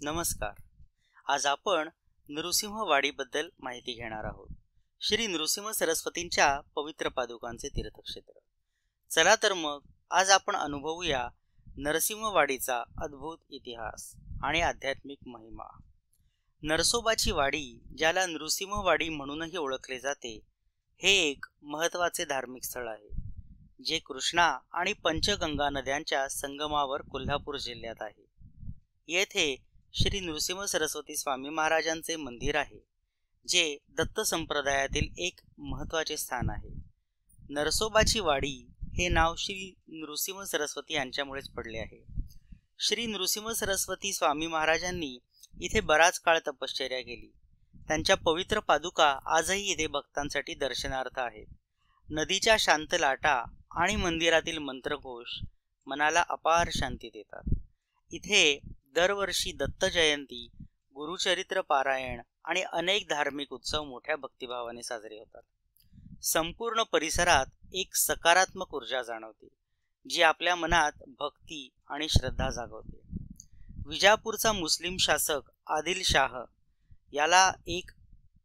नमस्कार. आज आपण नृसिंहवाडीबद्दल माहिती घेणार आहोत. श्री नृसिंह सरस्वतींच्या पवित्र पादुकांचे तीर्थक्षेत्र. चला तर मग आज आपण अनुभवूया नरसिंहवाडीचा अद्भुत इतिहास आणि आध्यात्मिक महिमा. नरसोबाची वाडी, ज्याला नृसिंहवाडी म्हणूनही ओळखले जाते, हे एक महत्त्वाचे धार्मिक स्थळ आहे, जे कृष्णा आणि पंचगंगा नद्यांच्या संगमावर कोल्हापूर जिल्ह्यात आहे. येथे श्री नृसिंह सरस्वती स्वामी महाराजांचे मंदिर आहे, जे दत्त संप्रदायातील एक महत्त्वाचे स्थान आहे. नरसोबाची वाडी हे नाव श्री नृसिंह सरस्वती यांच्यामुळेच पडले आहे. श्री नृसिंह सरस्वती स्वामी महाराजांनी इथे बराच काळ तपश्चर्या केली. त्यांच्या पवित्र पादुका आजही इथे भक्तांसाठी दर्शनार्थ आहेत. नदीच्या शांत लाटा आणि मंदिरातील मंत्रघोष मनाला अपार शांती देतात. इथे दरवर्षी दत्त जयंती, गुरुचरित्र पारायण आणि अनेक धार्मिक उत्सव मोठ्या भक्तिभावाने साजरे होतात. संपूर्ण परिसरात एक सकारात्मक ऊर्जा जाणवते, जी आपल्या मनात भक्ती आणि श्रद्धा जागवते. विजापूरचा मुस्लिम शासक आदिल शाह याला एक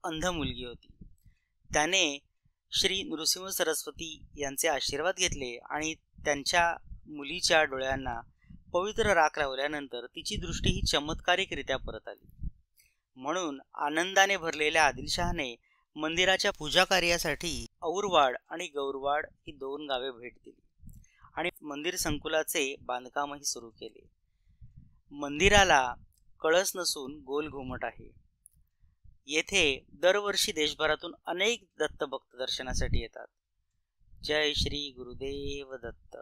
अंध मुलगी होती. त्याने श्री नृसिंह सरस्वती यांचे आशीर्वाद घेतले आणि त्यांच्या मुलीच्या डोळ्यांना पवित्र राख लावल्यानंतर तिची दृष्टी ही चमत्कारिकरित्या परत आली. म्हणून आनंदाने भरलेल्या आदिलशहाने मंदिराच्या पूजा कार्यासाठी औरवाड आणि गौरवाड ही 2 गावे भेट दिली आणि मंदिर संकुलाचे बांधकामही सुरू केले. मंदिराला कळस नसून गोल घुमट आहे. येथे दरवर्षी देशभरातून अनेक दत्तभक्त दर्शनासाठी येतात. जय श्री गुरुदेव दत्त.